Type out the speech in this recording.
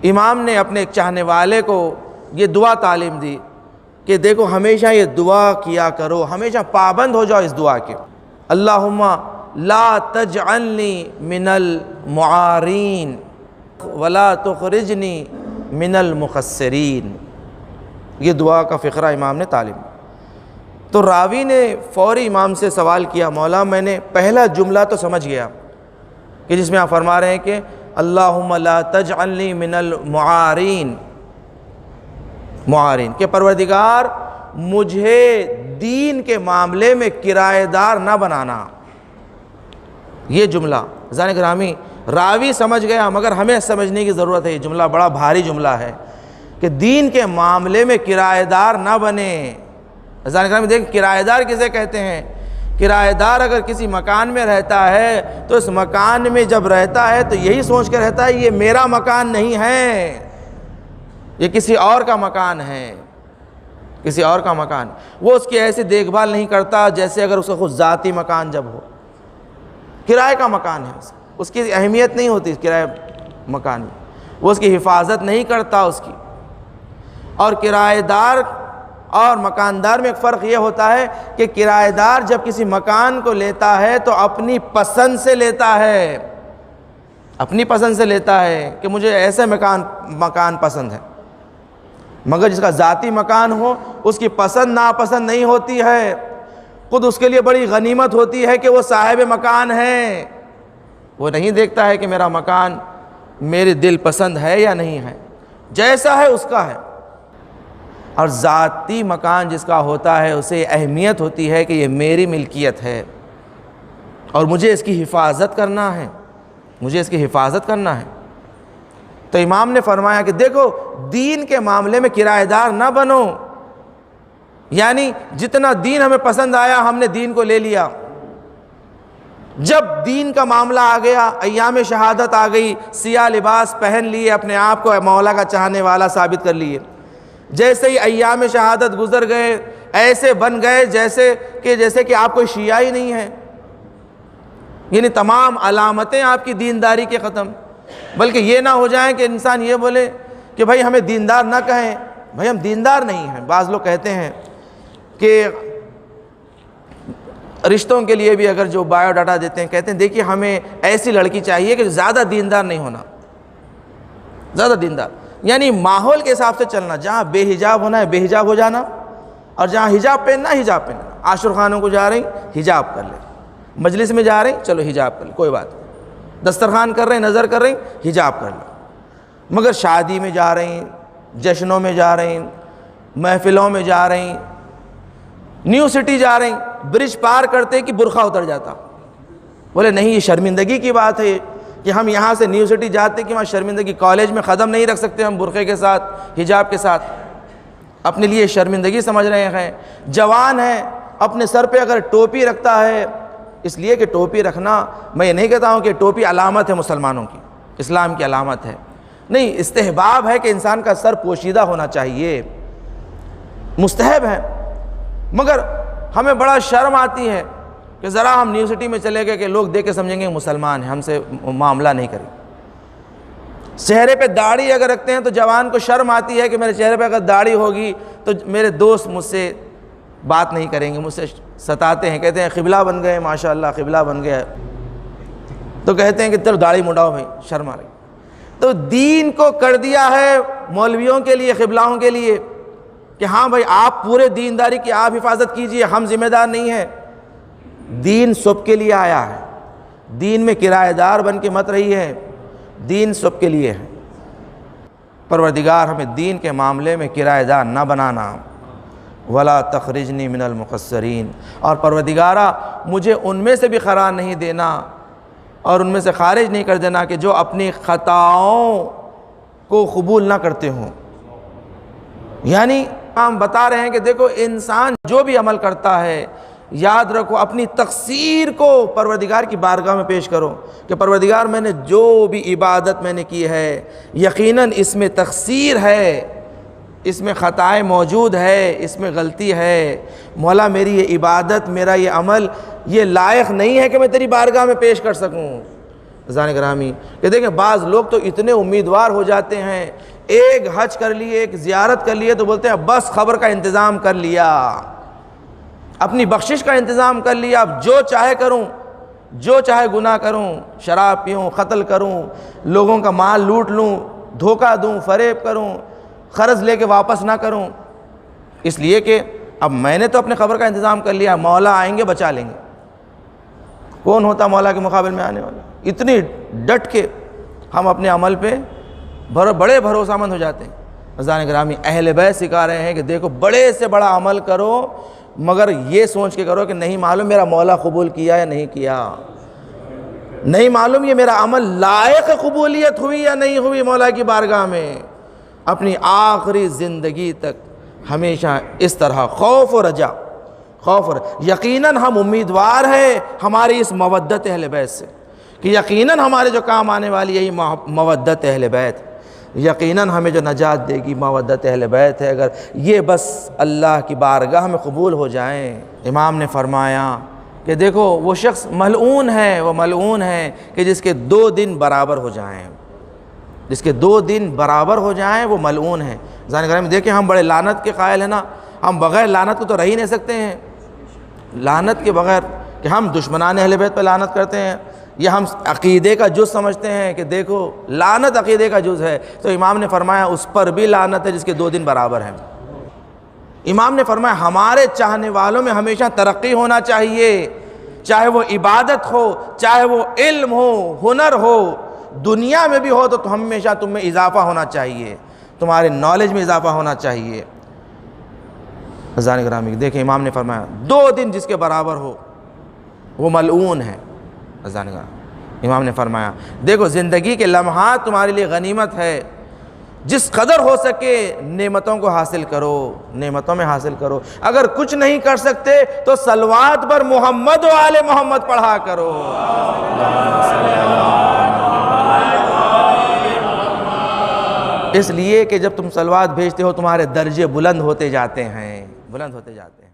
امام نے اپنے ایک چاہنے والے کو یہ دعا تعلیم دی کہ دیکھو ہمیشہ یہ دعا کیا کرو، ہمیشہ پابند ہو جاؤ اس دعا کے، اللہم لا تجعلنی من المعارین ولا تخرجنی من المخسرین۔ یہ دعا کا فقرہ امام نے تعلیم۔ تو راوی نے فوری امام سے سوال کیا، مولا میں نے پہلا جملہ تو سمجھ گیا کہ جس میں آپ فرما رہے ہیں کہ اللہم لا تجعلنی من المعارین، معارین کہ پروردگار مجھے دین کے معاملے میں کرایہ دار نہ بنانا۔ یہ جملہ ذہن گرامی راوی سمجھ گیا، مگر ہمیں سمجھنے کی ضرورت ہے۔ یہ جملہ بڑا بھاری جملہ ہے کہ دین کے معاملے میں کرایہ دار نہ بنے۔ ذہن گرامی دیکھ، کرایہ دار کسے کہتے ہیں؟ کرایہ دار اگر کسی مکان میں رہتا ہے تو اس مکان میں جب رہتا ہے تو یہی سوچ کر رہتا ہے یہ میرا مکان نہیں ہے، یہ کسی اور کا مکان ہے، کسی اور کا مکان۔ وہ اس کی ایسی دیکھ بھال نہیں کرتا جیسے اگر اس کا خود ذاتی مکان جب ہو۔ کرائے کا مکان ہے، اس کی اہمیت نہیں ہوتی کرائے مکان میں، وہ اس کی حفاظت نہیں کرتا اس کی۔ اور کرایہ دار اور مکاندار میں ایک فرق یہ ہوتا ہے کہ کرایہ دار جب کسی مکان کو لیتا ہے تو اپنی پسند سے لیتا ہے، اپنی پسند سے لیتا ہے کہ مجھے ایسے مکان پسند ہے، مگر جس کا ذاتی مکان ہو اس کی پسند ناپسند نہیں ہوتی ہے، خود اس کے لیے بڑی غنیمت ہوتی ہے کہ وہ صاحب مکان ہے۔ وہ نہیں دیکھتا ہے کہ میرا مکان میرے دل پسند ہے یا نہیں ہے، جیسا ہے اس کا ہے۔ اور ذاتی مکان جس کا ہوتا ہے اسے اہمیت ہوتی ہے کہ یہ میری ملکیت ہے اور مجھے اس کی حفاظت کرنا ہے، مجھے اس کی حفاظت کرنا ہے۔ تو امام نے فرمایا کہ دیکھو دین کے معاملے میں کرایہ دار نہ بنو، یعنی جتنا دین ہمیں پسند آیا ہم نے دین کو لے لیا، جب دین کا معاملہ آ گیا، ایام شہادت آ گئی، سیاہ لباس پہن لیے، اپنے آپ کو مولا کا چاہنے والا ثابت کر لیے، جیسے ہی ایام شہادت گزر گئے ایسے بن گئے جیسے کہ آپ کوئی شیعہ ہی نہیں ہے، یعنی تمام علامتیں آپ کی دینداری کے ختم۔ بلکہ یہ نہ ہو جائیں کہ انسان یہ بولے کہ بھائی ہمیں دیندار نہ کہیں، بھائی ہم دیندار نہیں ہیں۔ بعض لوگ کہتے ہیں کہ رشتوں کے لیے بھی اگر جو بایو ڈاٹا دیتے ہیں کہتے ہیں دیکھیے ہمیں ایسی لڑکی چاہیے کہ زیادہ دیندار نہیں ہونا، زیادہ دیندار یعنی ماحول کے حساب سے چلنا، جہاں بے حجاب ہونا ہے بے حجاب ہو جانا، اور جہاں حجاب پہننا حجاب پہننا۔ عاشور خانوں کو جا رہی حجاب کر لیں، مجلس میں جا رہی چلو حجاب کر لیں، کوئی بات نہیں، دسترخوان کر رہے ہیں نظر کر رہی حجاب کر لیں، مگر شادی میں جا رہی، جشنوں میں جا رہی، محفلوں میں جا رہی، نیو سٹی جا رہی، برج پار کرتے کہ برقع اتر جاتا، بولے نہیں یہ شرمندگی کی بات ہے کہ ہم یہاں سے نیو سٹی جاتے کہ وہاں شرمندگی، کالج میں قدم نہیں رکھ سکتے ہم برقعے کے ساتھ حجاب کے ساتھ، اپنے لیے شرمندگی سمجھ رہے ہیں۔ جوان ہے اپنے سر پہ اگر ٹوپی رکھتا ہے، اس لیے کہ ٹوپی رکھنا، میں یہ نہیں کہتا ہوں کہ ٹوپی علامت ہے مسلمانوں کی، اسلام کی علامت ہے، نہیں، استحباب ہے کہ انسان کا سر پوشیدہ ہونا چاہیے، مستحب ہے، مگر ہمیں بڑا شرم آتی ہے کہ ذرا ہم نیو سٹی میں چلے گئے کہ لوگ دیکھ کے سمجھیں گے مسلمان ہیں، ہم سے معاملہ نہیں کریں۔ چہرے پہ داڑھی اگر رکھتے ہیں تو جوان کو شرم آتی ہے کہ میرے چہرے پہ اگر داڑھی ہوگی تو میرے دوست مجھ سے بات نہیں کریں گے، مجھ سے ستاتے ہیں، کہتے ہیں قبلہ بن گئے، ماشاءاللہ قبلہ بن گیا، تو کہتے ہیں کہ چلو داڑھی مڈاؤ بھائی، شرم آ رہی۔ تو دین کو کر دیا ہے مولویوں کے لیے، قبلاؤں کے لیے کہ ہاں بھائی آپ پورے دینداری کی آپ حفاظت کیجئے، ہم ذمہ دار نہیں ہیں۔ دین سب کے لیے آیا ہے، دین میں کرایہ دار بن کے مت رہی ہے، دین سب کے لیے ہے۔ پروردگار ہمیں دین کے معاملے میں کرایہ دار نہ بنانا، ولا تخرجنی من المقصرین، اور پروردگارہ مجھے ان میں سے بھی قرار نہیں دینا اور ان میں سے خارج نہیں کر دینا کہ جو اپنی خطاؤں کو قبول نہ کرتے ہوں۔ یعنی ہم بتا رہے ہیں کہ دیکھو انسان جو بھی عمل کرتا ہے یاد رکھو اپنی تقصیر کو پروردگار کی بارگاہ میں پیش کرو کہ پروردگار میں نے جو بھی عبادت میں نے کی ہے یقیناً اس میں تقصیر ہے، اس میں خطائیں موجود ہے، اس میں غلطی ہے، مولا میری یہ عبادت، میرا یہ عمل یہ لائق نہیں ہے کہ میں تیری بارگاہ میں پیش کر سکوں، عزیزان گرامی کہ دیکھیں بعض لوگ تو اتنے امیدوار ہو جاتے ہیں، ایک حج کر لیے، ایک زیارت کر لیے تو بولتے ہیں بس خبر کا انتظام کر لیا، اپنی بخشش کا انتظام کر لیا، اب جو چاہے کروں، جو چاہے گناہ کروں، شراب پیوں، قتل کروں، لوگوں کا مال لوٹ لوں، دھوکہ دوں، فریب کروں، قرض لے کے واپس نہ کروں، اس لیے کہ اب میں نے تو اپنے خبر کا انتظام کر لیا، مولا آئیں گے بچا لیں گے۔ کون ہوتا مولا کے مقابل میں آنے والا؟ اتنی ڈٹ کے ہم اپنے عمل پہ بڑے بھروسہ مند ہو جاتے ہیں۔ عزیزان گرامی اہل بیت سکھا رہے ہیں کہ دیکھو بڑے سے بڑا عمل کرو مگر یہ سوچ کے کرو کہ نہیں معلوم میرا مولا قبول کیا یا نہیں کیا، نہیں معلوم یہ میرا عمل لائق قبولیت ہوئی یا نہیں ہوئی مولا کی بارگاہ میں۔ اپنی آخری زندگی تک ہمیشہ اس طرح خوف و رجا، یقیناً ہم امیدوار ہیں ہماری اس مودت اہل بیت سے کہ یقیناً ہمارے جو کام آنے والی یہی مودت اہل بیت، یقیناً ہمیں جو نجات دے گی مودت اہل بیت ہے، اگر یہ بس اللہ کی بارگاہ میں قبول ہو جائیں۔ امام نے فرمایا کہ دیکھو وہ شخص ملعون ہے، وہ ملعون ہے کہ جس کے 2 دن برابر ہو جائیں، جس کے 2 دن برابر ہو جائیں وہ ملعون ہے۔ ذہن گرامی دیکھیں ہم بڑے لعنت کے قائل ہیں نا، ہم بغیر لعنت کو تو رہ ہی نہیں سکتے ہیں، لعنت کے بغیر کہ ہم دشمنان اہل بیت پہ لعنت کرتے ہیں یا ہم عقیدے کا جز سمجھتے ہیں کہ دیکھو لعنت عقیدے کا جز ہے، تو امام نے فرمایا اس پر بھی لعنت ہے جس کے 2 دن برابر ہیں۔ امام نے فرمایا ہمارے چاہنے والوں میں ہمیشہ ترقی ہونا چاہیے، چاہے وہ عبادت ہو، چاہے وہ علم ہو، ہنر ہو، دنیا میں بھی ہو تو ہمیشہ تم میں اضافہ ہونا چاہیے، تمہارے نالج میں اضافہ ہونا چاہیے۔ عزیزان گرامی دیکھیں امام نے فرمایا 2 دن جس کے برابر ہو وہ ملعون ہے۔ عزیزان گرامی امام نے فرمایا دیکھو زندگی کے لمحات تمہارے لیے غنیمت ہے، جس قدر ہو سکے نعمتوں کو حاصل کرو، نعمتوں میں حاصل کرو، اگر کچھ نہیں کر سکتے تو صلوات پر محمد و آل محمد پڑھا کرو۔ اس لیے کہ جب تم صلوات بھیجتے ہو تمہارے درجے بلند ہوتے جاتے ہیں، بلند ہوتے جاتے ہیں۔